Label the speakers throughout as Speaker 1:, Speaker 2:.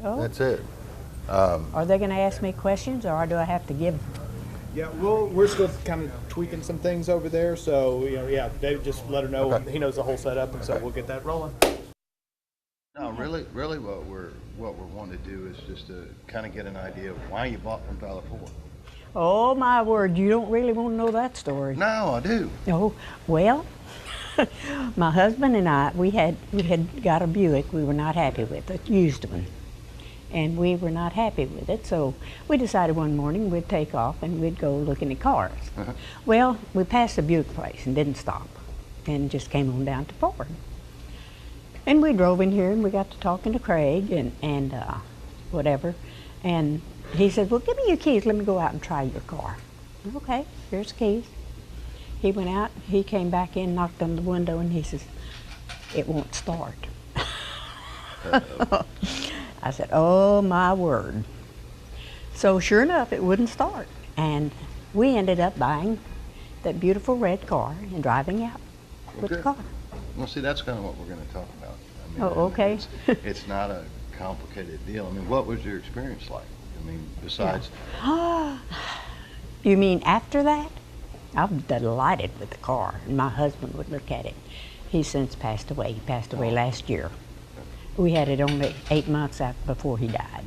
Speaker 1: Oh.
Speaker 2: That's it.
Speaker 1: Are they going to ask me questions, or do I have to give?
Speaker 3: Yeah, we're still kind of tweaking some things over there, so yeah, Dave just let her know.
Speaker 2: Okay.
Speaker 3: He knows the whole setup, and so
Speaker 2: Okay.
Speaker 3: we'll get that rolling.
Speaker 2: No, really, what we're wanting to do is just to kind of get an idea of why you bought from Tyler Ford.
Speaker 1: Oh my word! You don't really want to know that story.
Speaker 2: No, I do.
Speaker 1: Oh well, my husband and I we had got a Buick. We were not happy with it, used one, and we were not happy with it. So we decided one morning we'd take off and we'd go looking at cars.
Speaker 2: Uh-huh.
Speaker 1: Well, we passed the Buick place and didn't stop, and just came on down to Ford. And we drove in here and we got to talking to Craig and whatever, and he said, "Well, give me your keys. Let me go out and try your car." Okay, here's the keys. He went out. He came back in, knocked on the window, and he says, "It won't start." I said, "Oh my word!" So sure enough, it wouldn't start, and we ended up buying that beautiful red car and driving out with the
Speaker 2: Good.
Speaker 1: car.
Speaker 2: Well, see, that's kind of what we're going to talk about. I mean,
Speaker 1: Oh, okay.
Speaker 2: It's not a complicated deal. I mean, what was your experience like? I mean, besides,
Speaker 1: You mean after that? I'm delighted with the car, and my husband would look at it. He's since passed away. He passed away last year. We had it only 8 months before he died.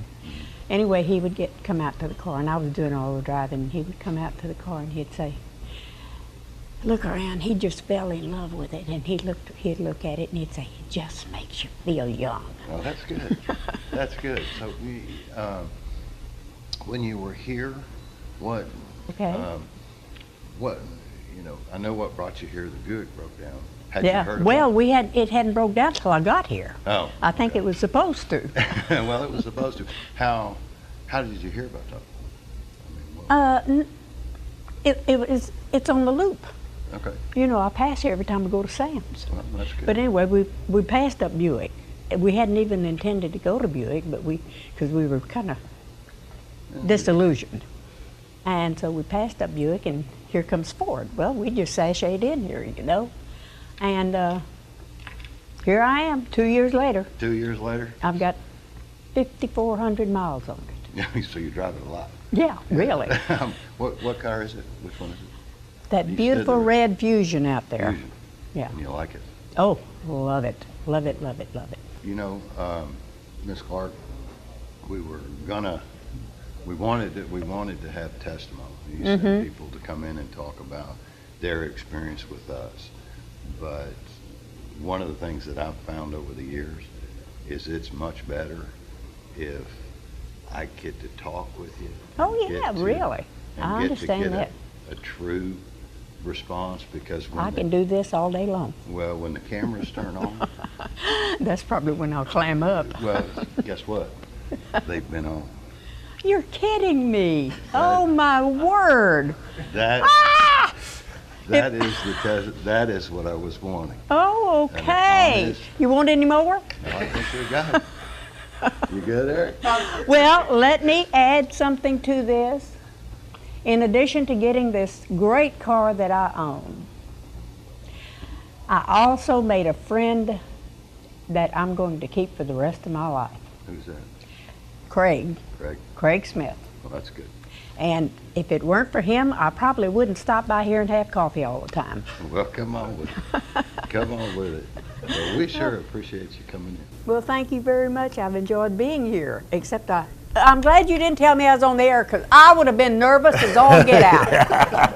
Speaker 1: Anyway, he would come out to the car, and I was doing all the driving. He would come out to the car, and he'd say, "Look around." He just fell in love with it, and he'd look at it, and he'd say, "It just makes you feel young."
Speaker 2: well, that's good. That's good. So when you were here, what?
Speaker 1: Okay.
Speaker 2: What? I know what brought you here. The Buick broke down. Had
Speaker 1: Yeah.
Speaker 2: you heard
Speaker 1: Well,
Speaker 2: about
Speaker 1: it hadn't broke down till I got here.
Speaker 2: Oh.
Speaker 1: I think it was supposed to.
Speaker 2: Well, it was supposed to. How did you hear about that?
Speaker 1: It's on the loop.
Speaker 2: Okay.
Speaker 1: I pass here every time we go to Sam's.
Speaker 2: Well, that's good.
Speaker 1: But anyway, we passed up Buick. We hadn't even intended to go to Buick, but because we were kind of disillusioned. And so we passed up Buick, and here comes Ford. Well, we just sashayed in here, And here I am, 2 years later.
Speaker 2: 2 years later?
Speaker 1: I've got 5,400 miles on it.
Speaker 2: Yeah, so you drive it a lot.
Speaker 1: Yeah, really.
Speaker 2: What car is it? Which one is it?
Speaker 1: That
Speaker 2: You
Speaker 1: beautiful
Speaker 2: said the
Speaker 1: red Fusion out there.
Speaker 2: Fusion.
Speaker 1: Yeah.
Speaker 2: And you like it?
Speaker 1: Oh, love it. Love it, love it, love it.
Speaker 2: Miss Clarke, we wanted to have testimony. You sent people to come in and talk about their experience with us. But one of the things that I've found over the years is it's much better if I get to talk with you.
Speaker 1: Oh, yeah, really. I understand
Speaker 2: get
Speaker 1: that.
Speaker 2: a true response, because
Speaker 1: I can do this all day long.
Speaker 2: well, when the cameras turn on,
Speaker 1: That's probably when I'll clam up.
Speaker 2: well, guess what? They've been on.
Speaker 1: You're kidding me. Oh, my word.
Speaker 2: That
Speaker 1: Ah!
Speaker 2: that is that is what I was wanting.
Speaker 1: Oh,
Speaker 2: And
Speaker 1: okay.
Speaker 2: honest.
Speaker 1: You want any more?
Speaker 2: No, I think you got it. You good, Eric?
Speaker 1: Well, let me add something to this. In addition to getting this great car that I own, I also made a friend that I'm going to keep for the rest of my life.
Speaker 2: Who's that?
Speaker 1: Craig
Speaker 2: Craig.
Speaker 1: Smith.
Speaker 2: Well, that's good.
Speaker 1: And if it weren't for him, I probably wouldn't stop by here and have coffee all the time.
Speaker 2: Well, come on with it. Come on with it. Well, we sure appreciate you coming in.
Speaker 1: Well, thank you very much. I've enjoyed being here, except I'm glad you didn't tell me I was on the air, because I would have been nervous as all get out.